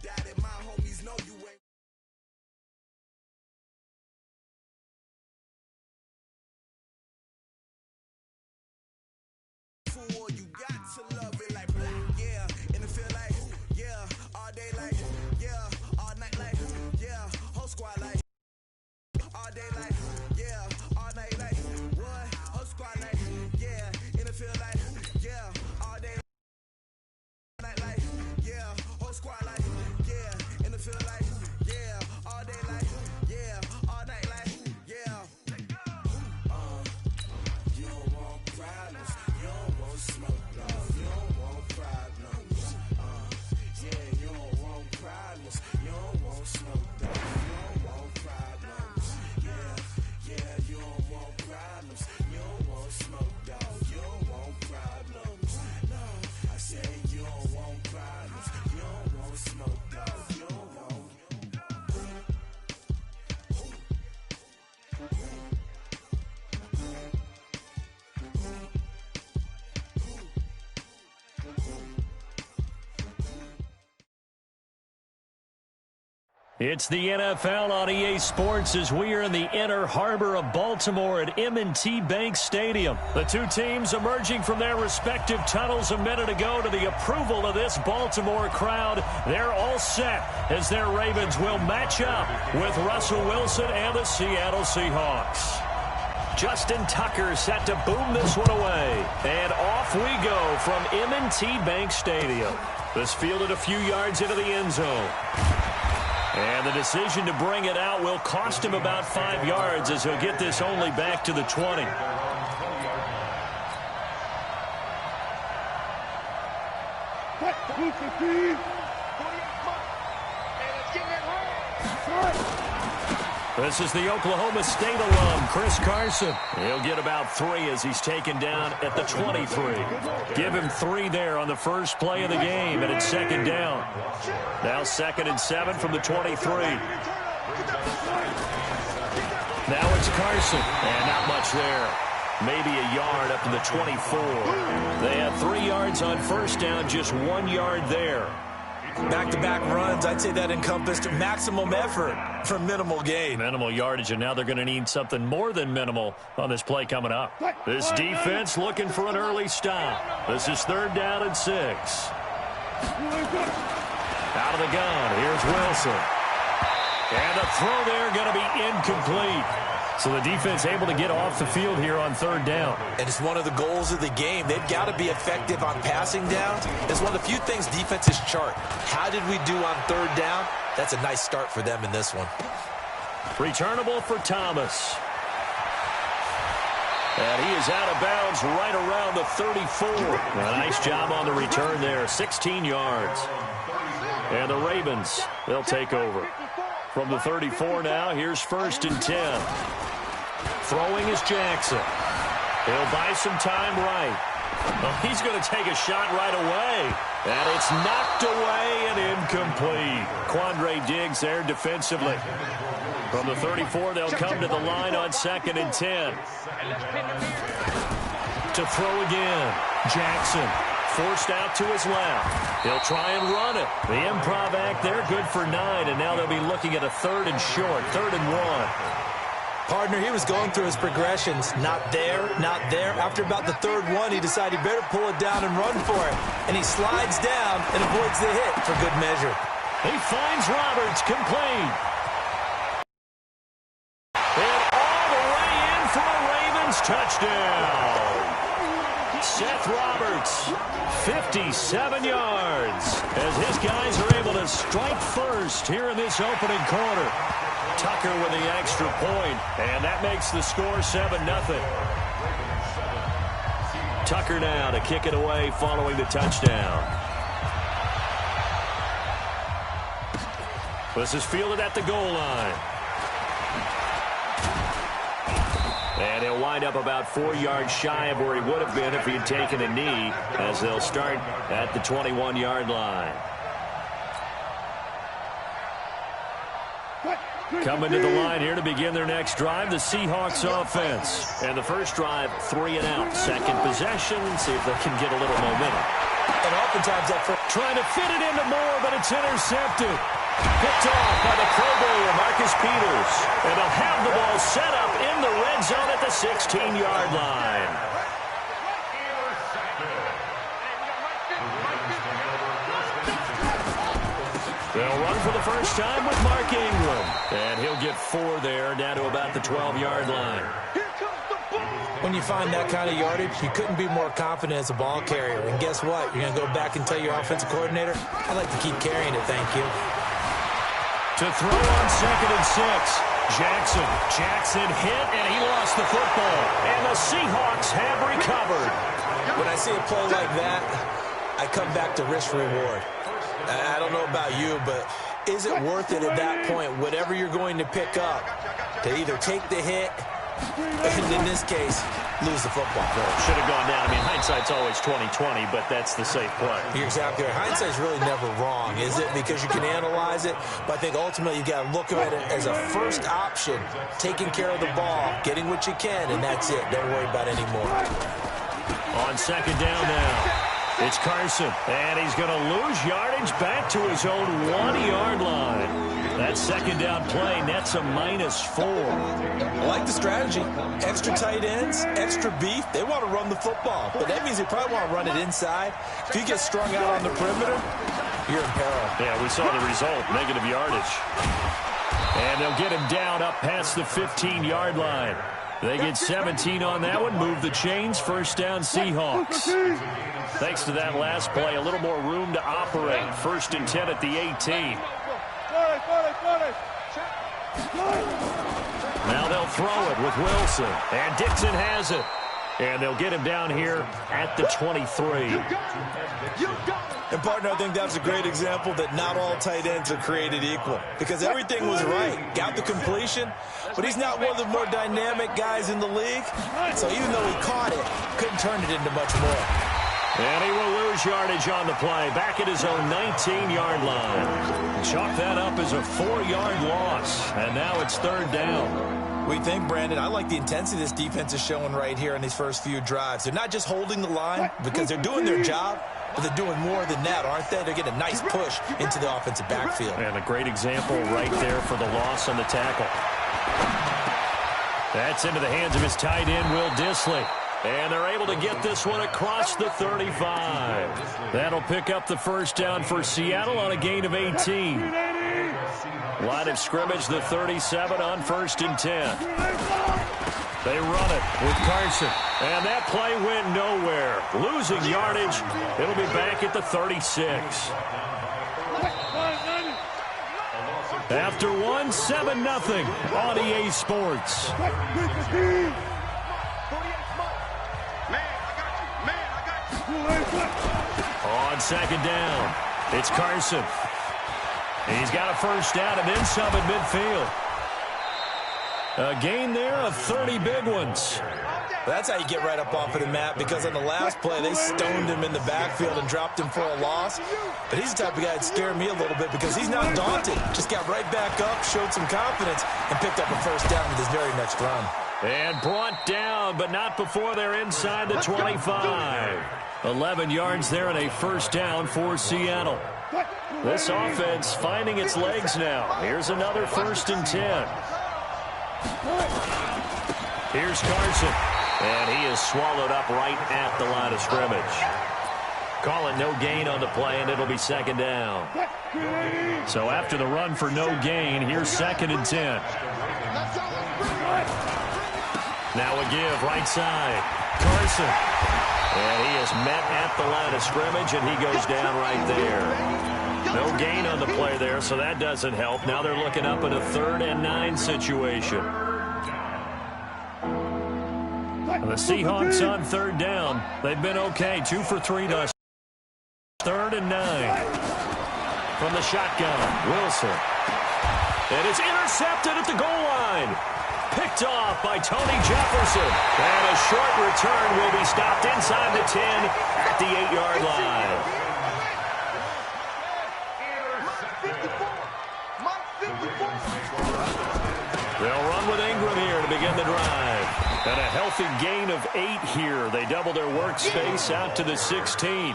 doubt it. My homies know you ain't. Fool, you got to love it like black, yeah. And it feel like, yeah. All day like, yeah. All night like, yeah. Whole squad like, all day like, yeah. All night like, what? Whole squad like, yeah. And it feel like, yeah. All day night like, yeah. Whole squad like, yeah. And it feel like, yeah. All day like, yeah. All night like, yeah. You don't want problems. You don't want smoke, dog. You don't want problems. Yeah, you don't want problems. You don't want smoke, dog. You don't want problems. Yeah, you don't want problems. You don't want smoke, dog. You don't want problems. No, I say you don't want problems. You don't want smoke, dog. You don't want. It's the NFL on EA Sports as we are in the inner harbor of Baltimore at M&T Bank Stadium. The two teams emerging from their respective tunnels a minute ago to the approval of this Baltimore crowd. They're all set as their Ravens will match up with Russell Wilson and the Seattle Seahawks. Justin Tucker set to boom this one away. And off we go from M&T Bank Stadium. This fielded a few yards into the end zone. And the decision to bring it out will cost him about 5 yards as he'll get this only back to the 20. This is the Oklahoma State alum, Chris Carson. He'll get about 3 as he's taken down at the 23. Give him 3 there on the first play of the game, and it's second down. Now 2nd and 7 from the 23. Now it's Carson, and not much there. Maybe a yard up to the 24. They had 3 yards on first down, just 1 yard there. Back-to-back runs, I'd say that encompassed maximum effort for minimal gain. Minimal yardage, and now they're going to need something more than minimal on this play coming up. This defense looking for an early stop. This is 3rd down and 6. Out of the gun, here's Wilson. And the throw there going to be incomplete. So the defense able to get off the field here on 3rd down. And it's one of the goals of the game. They've got to be effective on passing downs. It's one of the few things defenses chart. How did we do on 3rd down? That's a nice start for them in this one. Returnable for Thomas. And he is out of bounds right around the 34. A nice job on the return there, 16 yards. And the Ravens, they'll take over. From the 34 now, here's 1st and 10. Throwing is Jackson. He'll buy some time right. Well, he's going to take a shot right away. And it's knocked away and incomplete. Quandre Diggs there defensively. From the 34, they'll come to the line on 2nd and 10. To throw again. Jackson forced out to his left. He'll try and run it. The improv act there, good for 9, and now they'll be looking at a 3rd and short, 3rd and 1. Partner, he was going through his progressions. Not there, not there. After about the 3rd one, he decided he better pull it down and run for it. And he slides down and avoids the hit for good measure. He finds Roberts, complete. And all the way in for a Ravens touchdown. Seth Roberts, 57 yards, as his guys are able to strike first here in this opening quarter. Tucker with the extra point, and that makes the score 7-0. Tucker now to kick it away following the touchdown. This is fielded at the goal line. And he'll wind up about 4 yards shy of where he would have been if he had taken a knee, as they'll start at the 21-yard line. Coming to the line here to begin their next drive, the Seahawks offense. And the first drive, 3 and out. Second possession, see if they can get a little momentum. And oftentimes that trying to fit it into Moore, but it's intercepted. Picked off by the Pro Bowler, Marcus Peters. And they'll have the ball set up in the red zone at the 16-yard line. They'll run for the first time with Mark Ingram. And he'll get 4 there, down to about the 12-yard line. When you find that kind of yardage, you couldn't be more confident as a ball carrier. And guess what? You're going to go back and tell your offensive coordinator, I'd like to keep carrying it, thank you. To throw on 2nd and 6. Jackson hit, and he lost the football. And the Seahawks have recovered. When I see a play like that, I come back to risk-reward. I don't know about you, but is it worth it at that point, whatever you're going to pick up, to either take the hit, and in this case, lose the football? Should have gone down. I mean, hindsight's always 20/20, but that's the safe play. You're exactly right. Hindsight's really never wrong, is it? Because you can analyze it, but I think ultimately you got to look at it as a first option, taking care of the ball, getting what you can, and that's it. Don't worry about any more. On 2nd down now. It's Carson, and he's going to lose yardage back to his own 1-yard line. That 2nd down play nets a -4. I like the strategy. Extra tight ends, extra beef. They want to run the football, but that means they probably want to run it inside. If you get strung out on the perimeter, you're in peril. Yeah, we saw the result, negative yardage. And they'll get him down up past the 15-yard line. They get 17 on that one, move the chains, first down Seahawks. Thanks to that last play, a little more room to operate. 1st and 10 at the 18. Now they'll throw it with Wilson. And Dixon has it. And they'll get him down here at the 23. And, partner, I think that's a great example that not all tight ends are created equal. Because everything was right. Got the completion, but he's not one of the more dynamic guys in the league. So even though he caught it, couldn't turn it into much more. And he will lose yardage on the play, back at his own 19-yard line. Chalk that up as a 4-yard loss, and now it's 3rd down. What do you think, Brandon? I like the intensity this defense is showing right here in these first few drives. They're not just holding the line because they're doing their job, but they're doing more than that, aren't they? They're getting a nice push into the offensive backfield. And a great example right there for the loss on the tackle. That's into the hands of his tight end, Will Dissly. And they're able to get this one across the 35. That'll pick up the first down for Seattle on a gain of 18. Line of scrimmage, the 37 on 1st and 10. They run it with Carson. And that play went nowhere. Losing yardage. It'll be back at the 36. After 1, 7-0 on EA Sports. On 2nd down, it's Carson. He's got a first down and then some at midfield. A gain there of 30 big ones. That's how you get right up off of the mat, because on the last play, they stoned him in the backfield and dropped him for a loss. But he's the type of guy that scared me a little bit because he's not daunted. Just got right back up, showed some confidence, and picked up a first down with his very next run. And brought down, but not before they're inside the 25. 11 yards there and a first down for Seattle. This offense finding its legs now. Here's another 1st and 10. Here's Carson. And he is swallowed up right at the line of scrimmage. Call it no gain on the play, and it'll be 2nd down. So after the run for no gain, here's 2nd and 10. Now a give right side. Carson. And he is met at the line of scrimmage, and he goes down right there. No gain on the play there, so that doesn't help. Now they're looking up at a 3rd and 9 situation. The Seahawks on 3rd down. They've been okay. 2 for 3 thus. 3rd and 9. From the shotgun, Wilson. And it's intercepted at the goal line. Picked off by Tony Jefferson. And a short return will be stopped inside the 10 at the 8-yard line. They'll run with Ingram here to begin the drive. And a healthy gain of 8 here. They double their workspace out to the 16.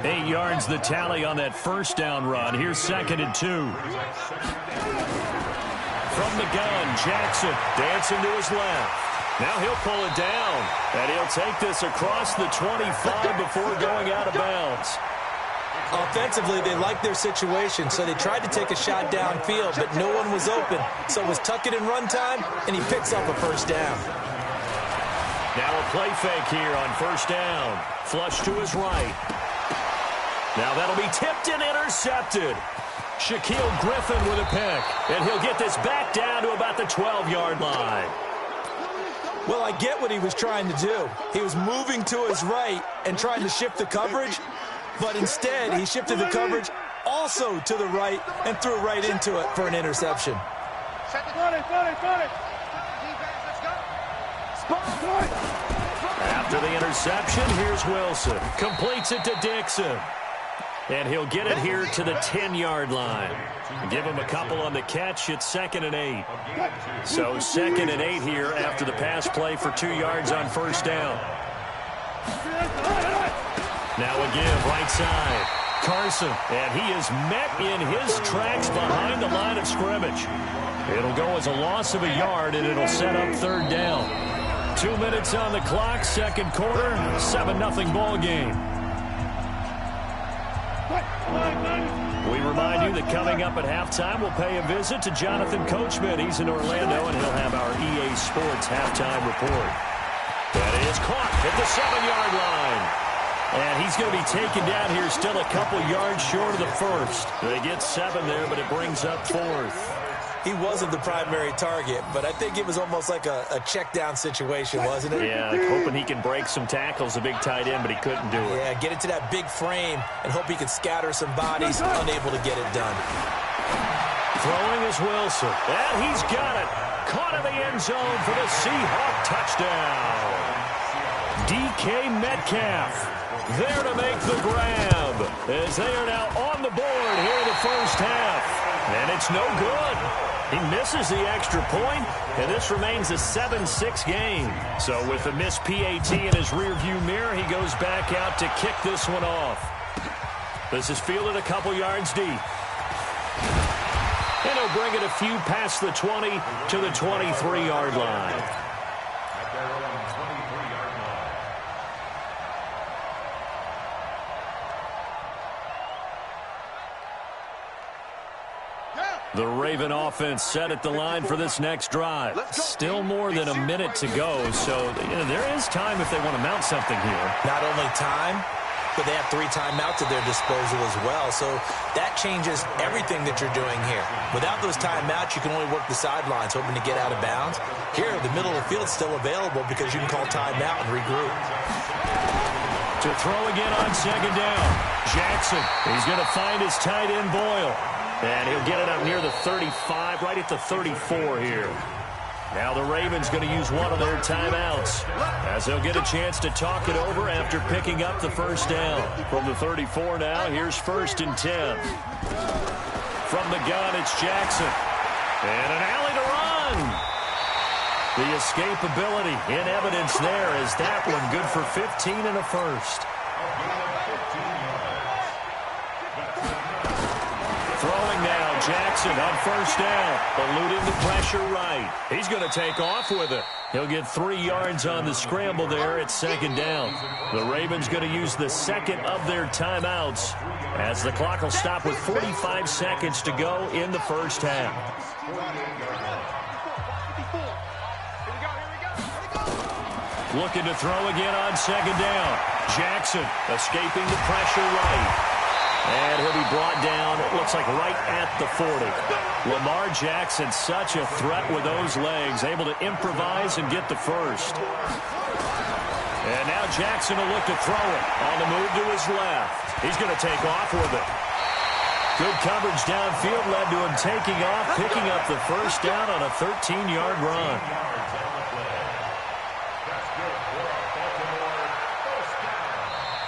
8 yards the tally on that first down run. Here's 2nd and 2. From the gun, Jackson dancing to his left. Now he'll pull it down, and he'll take this across the 25 before going out of bounds. Offensively, they liked their situation, so they tried to take a shot downfield, but no one was open. So it was tuck it in run time, and he picks up a first down. Now a play fake here on first down. Flush to his right. Now that'll be tipped and intercepted. Shaquille Griffin with a pick, and he'll get this back down to about the 12-yard line. Well, I get what he was trying to do. He was moving to his right and trying to shift the coverage, but instead he shifted the coverage also to the right and threw right into it for an interception. After the interception, here's Wilson. Completes it to Dixon. And he'll get it here to the 10-yard line. Give him a couple on the catch. It's 2nd and 8. So 2nd and 8 here after the pass play for 2 yards on first down. Now a give right side. Carson, and he is met in his tracks behind the line of scrimmage. It'll go as a loss of a yard, and it'll set up 3rd down. 2 minutes on the clock, 2nd quarter, 7-0 ball game. We remind you that coming up at halftime, we'll pay a visit to Jonathan Coachman. He's in Orlando, and he'll have our EA Sports halftime report. That is caught at the 7-yard line. And he's going to be taken down here still a couple yards short of the first. They get 7 there, but it brings up 4th. He wasn't the primary target, but I think it was almost like a check-down situation, wasn't it? Yeah, like hoping he can break some tackles, a big tight end, but he couldn't do it. Yeah, get into that big frame and hope he can scatter some bodies, unable to get it done. Throwing is Wilson, and he's got it. Caught in the end zone for the Seahawk touchdown. DK Metcalf there to make the grab as they are now on the board here in the first half. And it's no good. He misses the extra point, and this remains a 7-6 game. So with a missed PAT in his rearview mirror, he goes back out to kick this one off. This is fielded a couple yards deep. And he'll bring it a few past the 20 to the 23-yard line. The Raven offense set at the line for this next drive. Still more than a minute to go, so there is time if they want to mount something here. Not only time, but they have 3 timeouts at their disposal as well, so that changes everything that you're doing here. Without those timeouts, you can only work the sidelines, hoping to get out of bounds. Here, the middle of the field's still available because you can call timeout and regroup. To throw again on 2nd down. Jackson, he's going to find his tight end Boyle. And he'll get it up near the 35, right at the 34 here. Now the Ravens going to use one of their timeouts as they'll get a chance to talk it over after picking up the first down. From the 34 now, here's 1st and 10. From the gun, it's Jackson. And an alley to run. The escapability in evidence there is that one good for 15 and a first. Throwing now, Jackson on first down, eluding the pressure right. He's going to take off with it. He'll get 3 yards on the scramble there at 2nd down. The Ravens going to use the 2nd of their timeouts as the clock will stop with 45 seconds to go in the first half. Looking to throw again on 2nd down. Jackson escaping the pressure right. And he'll be brought down, it looks like right at the 40. Lamar Jackson, such a threat with those legs, able to improvise and get the first. And now Jackson will look to throw it on the move to his left. He's going to take off with it. Good coverage downfield led to him taking off, picking up the first down on a 13-yard run.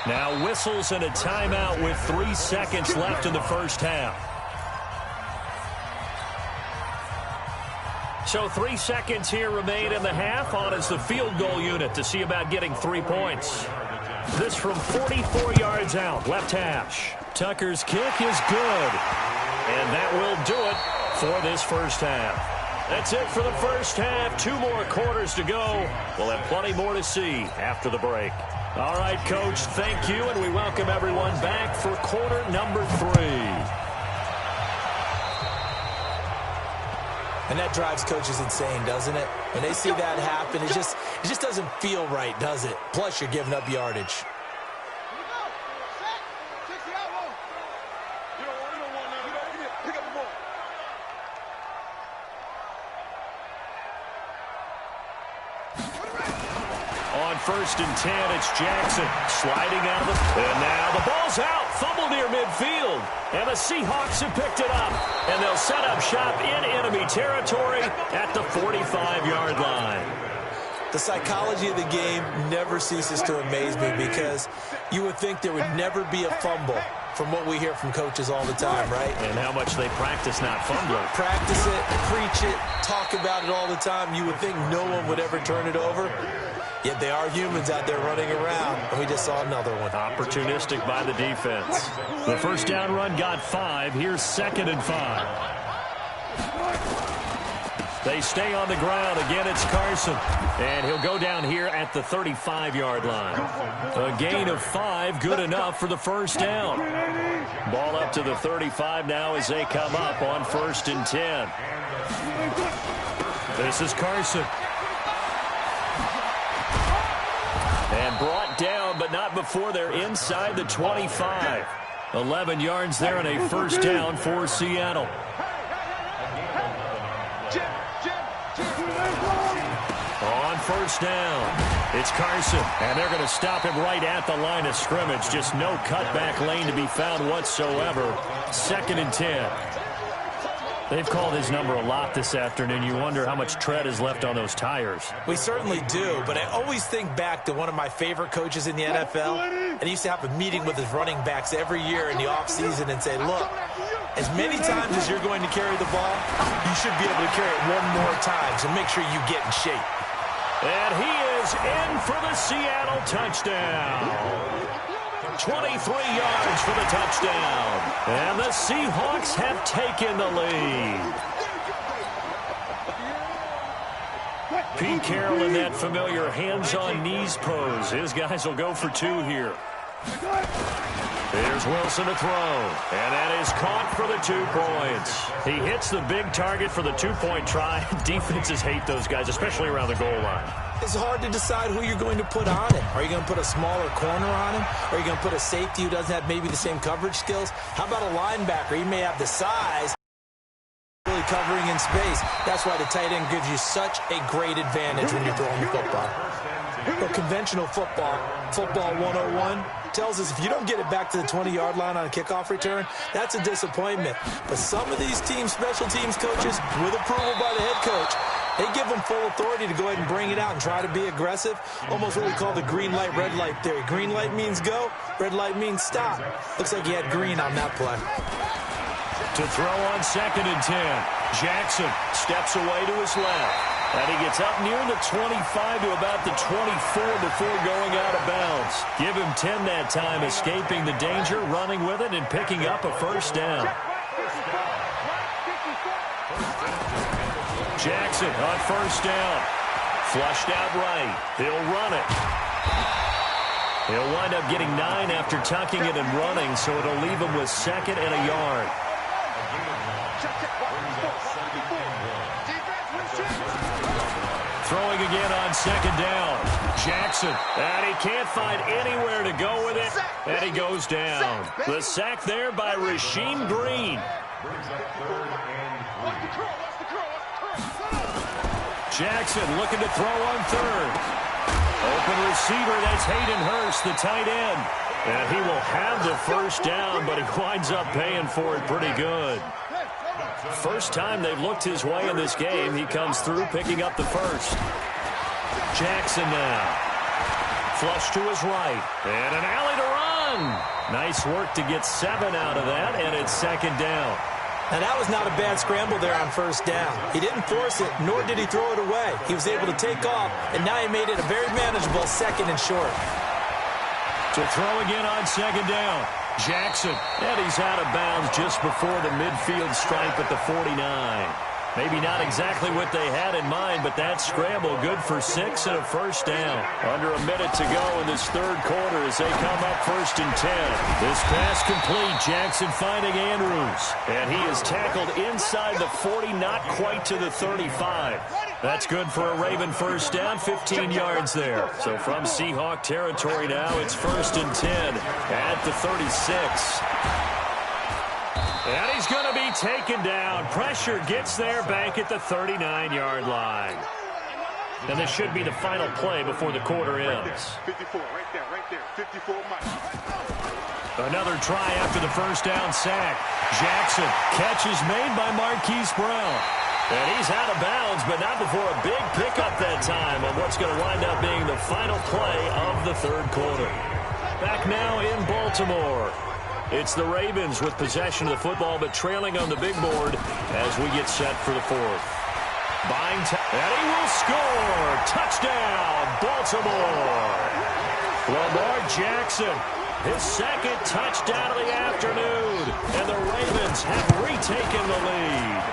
Now whistles and a timeout with 3 seconds left in the first half. So 3 seconds here remain in the half. On is the field goal unit to see about getting 3 points. This from 44 yards out, left hash. Tucker's kick is good. And that will do it for this first half. That's it for the first half. 2 more quarters to go. We'll have plenty more to see after the break. All right, Coach, thank you, and we welcome everyone back for quarter number 3. And that drives coaches insane, doesn't it? When they see that happen, it just doesn't feel right, does it? Plus, you're giving up yardage. On 1st and 10, it's Jackson sliding out of the... And now the ball's out. Fumble near midfield. And the Seahawks have picked it up. And they'll set up shop in enemy territory at the 45-yard line. The psychology of the game never ceases to amaze me because you would think there would never be a fumble from what we hear from coaches all the time, right? And how much they practice not fumbling. Practice it, preach it, talk about it all the time. You would think no one would ever turn it over. Yet they are humans out there running around, and we just saw another one. Opportunistic by the defense. The first down run got 5. Here's 2nd and 5. They stay on the ground. Again, it's Carson. And he'll go down here at the 35-yard line. A gain of 5, good enough for the first down. Ball up to the 35 now as they come up on 1st and 10. This is Carson. And brought down, but not before they're inside the 25. 11 yards there and a first down for Seattle. On first down, it's Carson, and they're going to stop him right at the line of scrimmage. Just no cutback lane to be found whatsoever. 2nd and 10. They've called his number a lot this afternoon. You wonder how much tread is left on those tires. We certainly do, but I always think back to one of my favorite coaches in the NFL, and he used to have a meeting with his running backs every year in the offseason and say, look, as many times as you're going to carry the ball, you should be able to carry it one more time, so make sure you get in shape. And he is in for the Seattle touchdown. 23 yards for the touchdown. And the Seahawks have taken the lead. Pete Carroll in that familiar hands-on-knees pose. His guys will go for 2 here. Here's Wilson to throw. And that is caught for the 2 points. He hits the big target for the 2-point try. Defenses hate those guys, especially around the goal line. It's hard to decide who you're going to put on him. Are you going to put a smaller corner on him? Are you going to put a safety who doesn't have maybe the same coverage skills? How about a linebacker? He may have the size, really covering in space. That's why the tight end gives you such a great advantage when you're throwing the football. But conventional football 101, tells us if you don't get it back to the 20-yard line on a kickoff return, that's a disappointment. But some of these teams, special teams coaches, with approval by the head coach, they give them full authority to go ahead and bring it out and try to be aggressive. Almost what we call the green light, red light theory. Green light means go, red light means stop. Looks like he had green on that play. To throw on 2nd and 10. Jackson steps away to his left. And he gets up near the 25 to about the 24 before going out of bounds. Give him 10 that time, escaping the danger, running with it, and picking up a first down. Jackson on first down. Flushed out right. He'll run it. He'll wind up getting 9 after tucking it and running, so it'll leave him with 2nd and a yard. Throwing again on 2nd down. Jackson, and he can't find anywhere to go with it, and he goes down. The sack there by Rasheem Green. Jackson looking to throw on 3rd. Open receiver, that's Hayden Hurst, the tight end. And he will have the first down, but he winds up paying for it pretty good. First time they've looked his way in this game, he comes through picking up the first. Jackson now. Flush to his right. And an alley to run. Nice work to get 7 out of that, and it's 2nd down. Now, that was not a bad scramble there on first down. He didn't force it, nor did he throw it away. He was able to take off, and now he made it a very manageable 2nd and short. To throw again on second down. Jackson, and he's out of bounds just before the midfield stripe at the 49. Maybe not exactly what they had in mind, but that scramble good for 6 and a first down. Under a minute to go in this third quarter as they come up 1st and 10. This pass complete. Jackson finding Andrews. And he is tackled inside the 40, not quite to the 35. That's good for a Raven first down, 15 yards there. So from Seahawk territory now, it's 1st and 10 at the 36. And he's going to be taken down. Pressure gets there back at the 39-yard line. And this should be the final play before the quarter ends. 54, right there, 54 miles. Another try after the first down sack. Jackson, catch is made by Marquise Brown. And he's out of bounds, but not before a big pickup that time on what's going to wind up being the final play of the third quarter. Back now in Baltimore. It's the Ravens with possession of the football, but trailing on the big board as we get set for the fourth. Buying time, and he will score! Touchdown, Baltimore! Lamar Jackson, his second touchdown of the afternoon, and the Ravens have retaken the lead.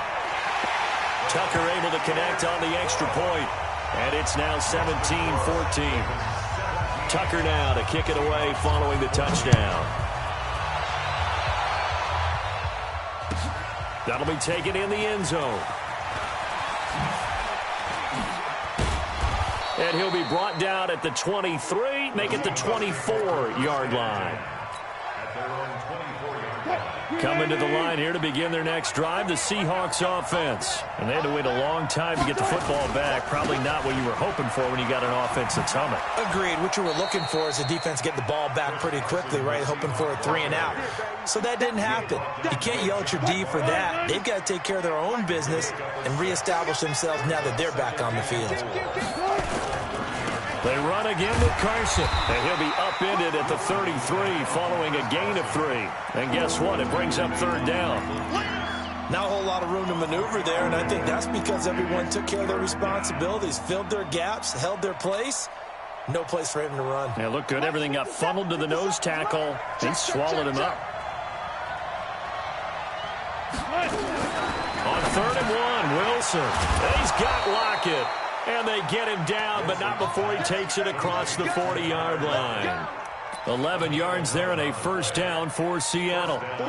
Tucker able to connect on the extra point, and it's now 17-14. Tucker now to kick it away following the touchdown. That'll be taken in the end zone. And he'll be brought down at the 23, make it the 24-yard line. Coming to the line here to begin their next drive, the Seahawks offense. And they had to wait a long time to get the football back. Probably not what you were hoping for when you got an offense that's humming. Agreed. What you were looking for is the defense get the ball back pretty quickly, right? Hoping for a 3 and out. So that didn't happen. You can't yell at your D for that. They've got to take care of their own business and reestablish themselves now that they're back on the field. They run again with Carson, and he'll be upended at the 33 following a gain of 3. And guess what? It brings up third down. Not a whole lot of room to maneuver there, and I think that's because everyone took care of their responsibilities, filled their gaps, held their place. No place for him to run. Yeah, looked good. Everything got funneled to the nose tackle. He swallowed him up. On 3rd and 1, Wilson. He's got Lockett. And they get him down, but not before he takes it across the 40-yard line. 11 yards there and a first down for Seattle. Hey,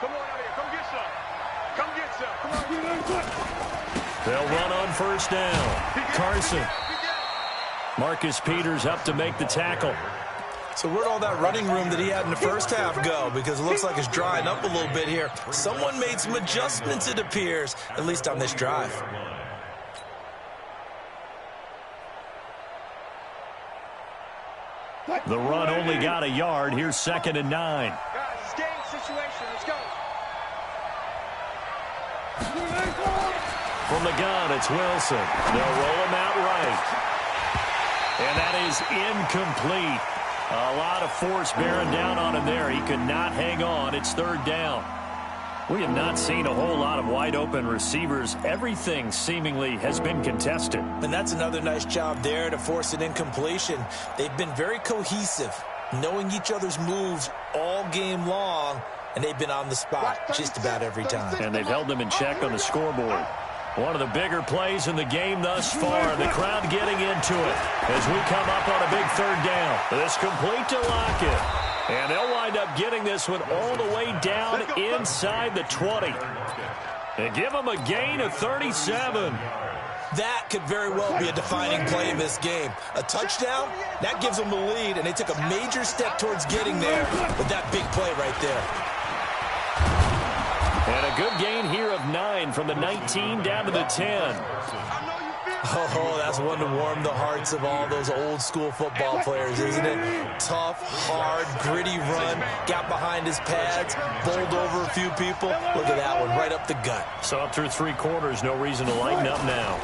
come on out here. Come get some. Come get some. Come on. They'll run on first down. Carson. Marcus Peters up to make the tackle. So where'd all that running room that he had in the first half go? Because it looks like it's drying up a little bit here. Someone made some adjustments, it appears, at least on this drive. The run only got a yard. Here's 2nd and 9. Guys, it's game situation. Let's go. From the gun, it's Wilson. They'll roll him out right. And that is incomplete. A lot of force bearing down on him there. He could not hang on. It's 3rd down. We have not seen a whole lot of wide-open receivers. Everything seemingly has been contested. And that's another nice job there to force an incompletion. They've been very cohesive, knowing each other's moves all game long, and they've been on the spot just about every time. And they've held them in check on the scoreboard. One of the bigger plays in the game thus far. The crowd getting into it as we come up on a big 3rd down. This complete to Lockett. And they'll wind up getting this one all the way down inside the 20. And give them a gain of 37. That could very well be a defining play in this game. A touchdown, that gives them the lead, and they took a major step towards getting there with that big play right there. And a good gain here of 9 from the 19 down to the 10. Oh, that's one to warm the hearts of all those old-school football players, isn't it? Tough, hard, gritty run, got behind his pads, bowled over a few people. Look at that one, right up the gut. So up through 3 quarters, no reason to lighten up now.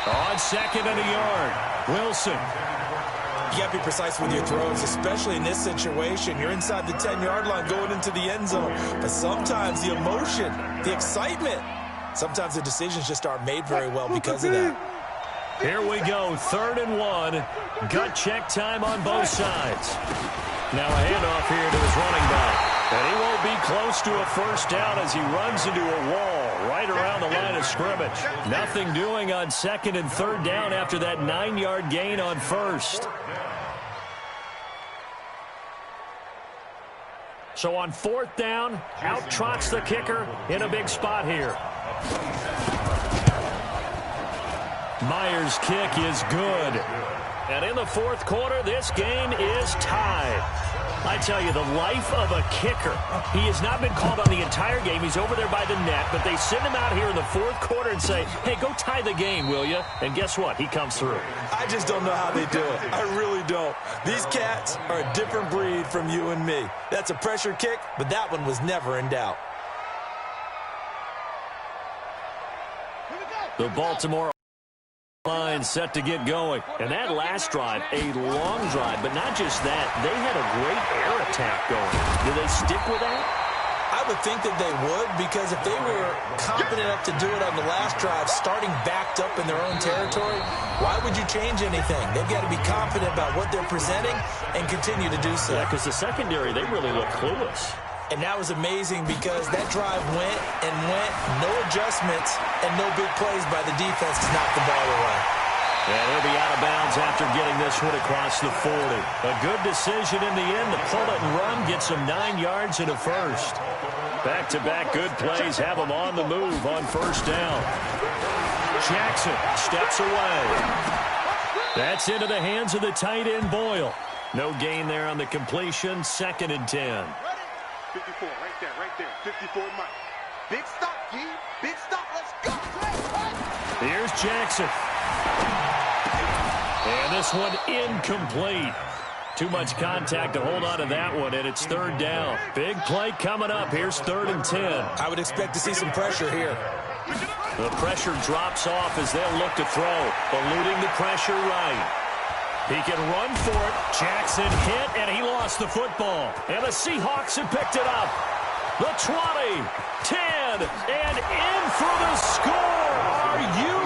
On 2nd and a yard, Wilson. You got to be precise with your throws, especially in this situation. You're inside the 10-yard line going into the end zone. But sometimes the emotion, the excitement, sometimes the decisions just aren't made very well because of that. Here we go, 3rd and 1. Gut check time on both sides. Now a handoff here to his running back. And he won't be close to a first down as he runs into a wall right around the line of scrimmage. Nothing doing on 2nd and 3rd down after that 9-yard gain on 1st. So on 4th down, out trots the kicker in a big spot here. Myers' kick is good. And in the 4th quarter, this game is tied. I tell you, the life of a kicker. He has not been called on the entire game. He's over there by the net, but they send him out here in the 4th quarter and say, hey, go tie the game, will you? And guess what? He comes through. I just don't know how they do it. I really don't. These cats are a different breed from you and me. That's a pressure kick, but that one was never in doubt. The Baltimore line set to get going. And that last drive, a long drive, but not just that. They had a great air attack going. Do they stick with that? I would think that they would, because if they were confident enough to do it on the last drive, starting backed up in their own territory, why would you change anything? They've got to be confident about what they're presenting and continue to do so. Yeah, because the secondary, they really look clueless. And that was amazing because that drive went and went, no adjustments, and no big plays by the defense to knock the ball away. And he'll be out of bounds after getting this one across the 40. A good decision in the end to pull it and run, get some 9 yards and a first. Back-to-back good plays have him on the move on 1st down. Jackson steps away. That's into the hands of the tight end, Boyle. No gain there on the completion, 2nd and 10. 54, right there. 54 Mike. Big stop, G. Big stop. Let's go. Here's Jackson. And this one incomplete. Too much contact to hold on to that one, and it's 3rd down. Big play coming up. Here's 3rd and 10. I would expect to see some pressure here. The pressure drops off as they'll look to throw, eluding the pressure right. He can run for it. Jackson hit, and he lost the football. And the Seahawks have picked it up. The 20, 10, and in for the score. Are you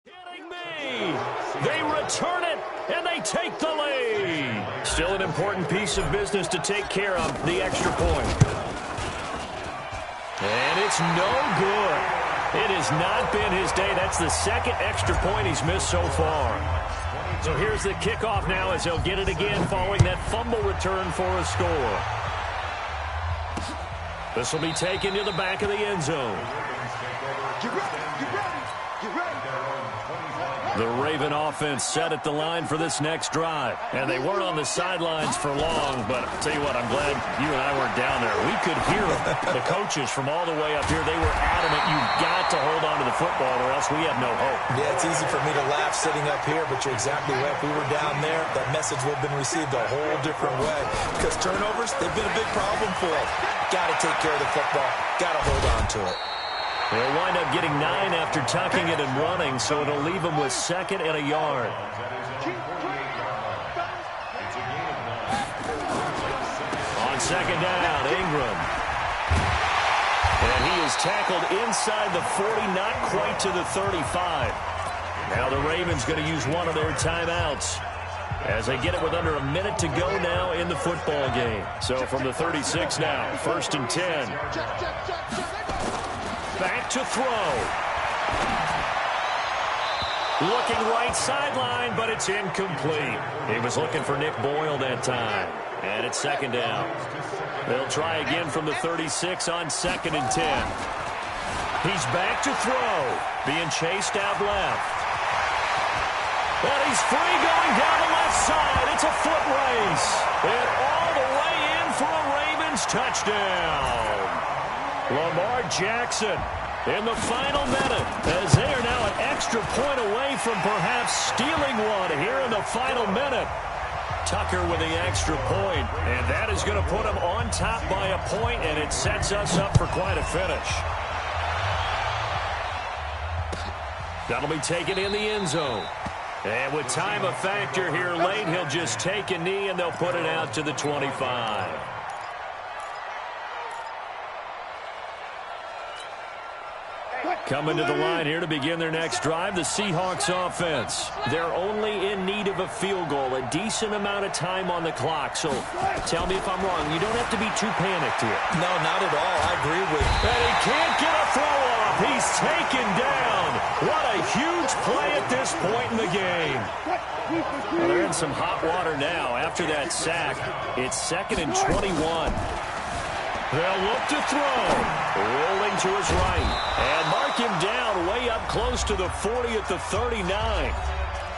kidding me? They return it, and they take the lead. Still an important piece of business to take care of, the extra point. And it's no good. It has not been his day. That's the 2nd extra point he's missed so far. So here's the kickoff now as he'll get it again following that fumble return for a score. This will be taken to the back of the end zone. Get ready. The Raven offense set at the line for this next drive. And they weren't on the sidelines for long, but I'll tell you what, I'm glad you and I weren't down there. We could hear them. The coaches from all the way up here, they were adamant, you've got to hold on to the football or else we have no hope. Yeah, it's easy for me to laugh sitting up here, but you're exactly right. If we were down there, that message would have been received a whole different way. Because turnovers, they've been a big problem for us. Got to take care of the football. Got to hold on to it. They'll wind up getting 9 after tucking it and running, so it'll leave them with 2nd and a yard. On 2nd down, Ingram. And he is tackled inside the 40, not quite to the 35. Now the Ravens going to use one of their timeouts as they get it with under a minute to go now in the football game. So from the 36 now, 1st and 10. Back to throw. Looking right sideline, but it's incomplete. He was looking for Nick Boyle that time. And it's 2nd down. They'll try again from the 36 on 2nd and 10. He's back to throw. Being chased out left. And he's free going down the left side. It's a foot race. And all the way in for a Ravens touchdown. Lamar Jackson in the final minute as they are now an extra point away from perhaps stealing one here in the final minute. Tucker with the extra point, and that is going to put him on top by a point, and it sets us up for quite a finish. That'll be taken in the end zone. And with time a factor here late, he'll just take a knee, and they'll put it out to the 25. Coming to the line here to begin their next drive, the Seahawks offense. They're only in need of a field goal, a decent amount of time on the clock. So tell me if I'm wrong. You don't have to be too panicked here. No, not at all. I agree with you. And he can't get a throw off. He's taken down. What a huge play at this point in the game. Well, they're in some hot water now after that sack. It's 2nd and 21. They'll look to throw. Rolling to his right. And mark him down way up close to the 40 at the 39.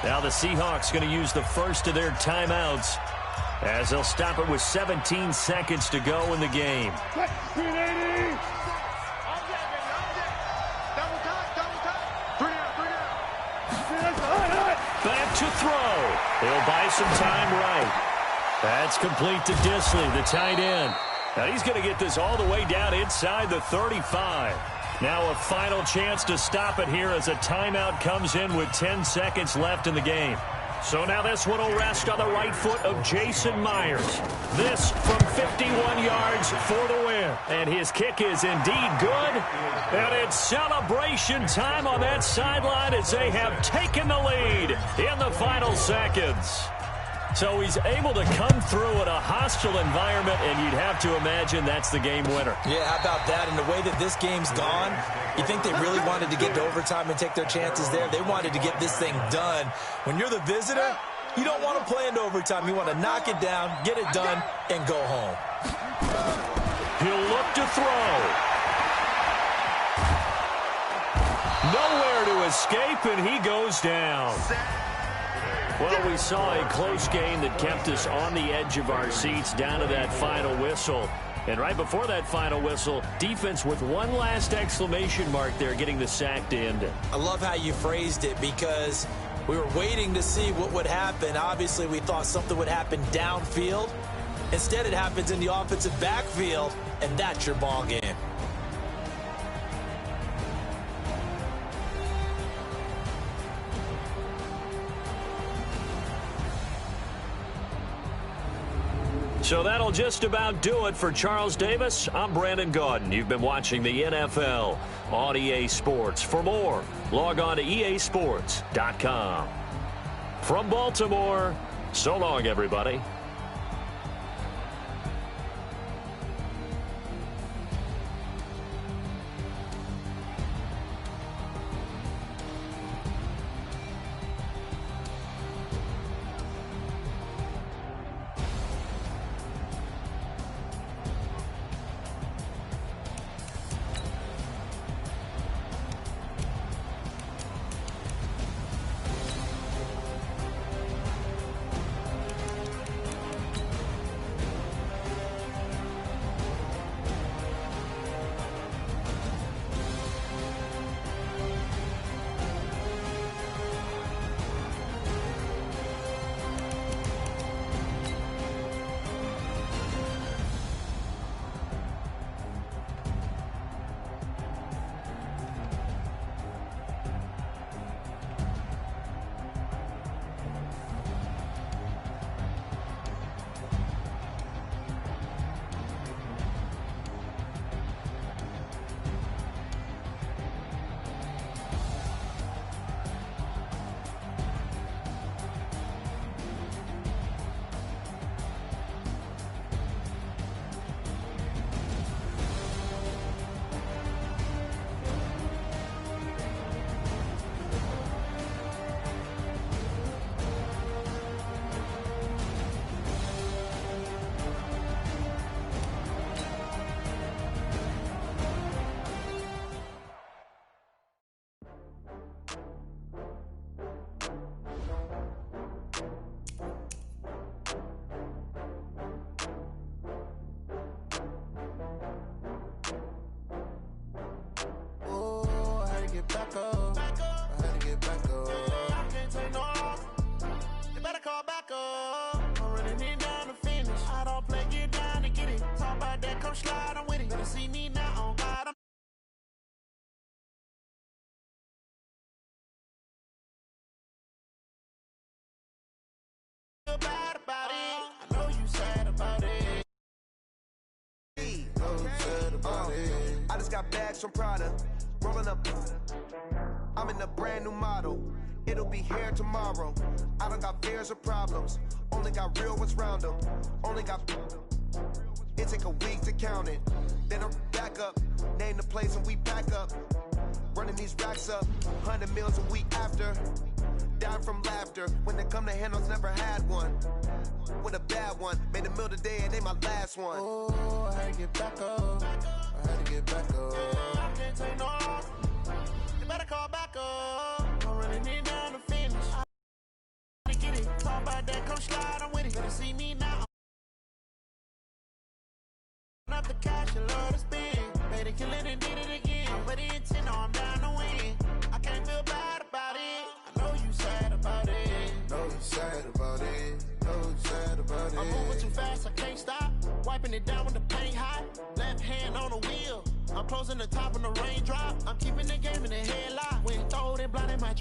Now the Seahawks going to use the first of their timeouts as they'll stop it with 17 seconds to go in the game. Back to throw. He'll buy some time right. That's complete to Disley, the tight end. Now he's going to get this all the way down inside the 35. Now a final chance to stop it here as a timeout comes in with 10 seconds left in the game. So now this one will rest on the right foot of Jason Myers. This from 51 yards for the win. And his kick is indeed good. And it's celebration time on that sideline as they have taken the lead in the final seconds. So he's able to come through in a hostile environment, and you'd have to imagine that's the game winner. Yeah, how about that? And the way that this game's gone, you think they really wanted to get to overtime and take their chances there? They wanted to get this thing done. When you're the visitor, you don't want to play into overtime. You want to knock it down, get it done, and go home. He'll look to throw. Nowhere to escape, and he goes down. Well, we saw a close game that kept us on the edge of our seats down to that final whistle. And right before that final whistle, defense with one last exclamation mark there, getting the sack to end it. I love how you phrased it because we were waiting to see what would happen. Obviously, we thought something would happen downfield. Instead, it happens in the offensive backfield, and that's your ball game. So that'll just about do it for Charles Davis. I'm Brandon Gaudin. You've been watching the NFL on EA Sports. For more, log on to easports.com. From Baltimore, so long, everybody. Back up. I had to get back up. I can't take no loss. You better call back up. I'm running it down to finish. I don't play, get down to get it. Talk about that, come slide, I'm with it. Better see me now on God. about it. I just got bags from Prada, rolling up. I'm in a brand new model. It'll be here tomorrow. I don't got fears or problems. Only got real ones round them. Only got. It take a week to count it. Then I'm back up. Name the place and we pack up. Running these racks up. 100 meals a week after. Dying from laughter. When it come to handles, never had one. With a bad one. Made a meal today and they my last one. Oh, I had to get back up. I had to get back up. I can't take no. You better call back up. I'm running it down to finish. I get it. Talk about that, come slide, I'm with it. Better see me now. Up the cash, you love to spend. Better kill it and did it again. I'm ready in 10, I'm down to win. I can't feel bad about it. I know you sad about it. Know you sad about it. Know you sad about it. I'm moving too fast, I can't stop. Wiping it down with the paint hot. Left hand on the wheel. I'm closing the top on the raindrop. I'm keeping the game in the headlock. When throwed and blinding my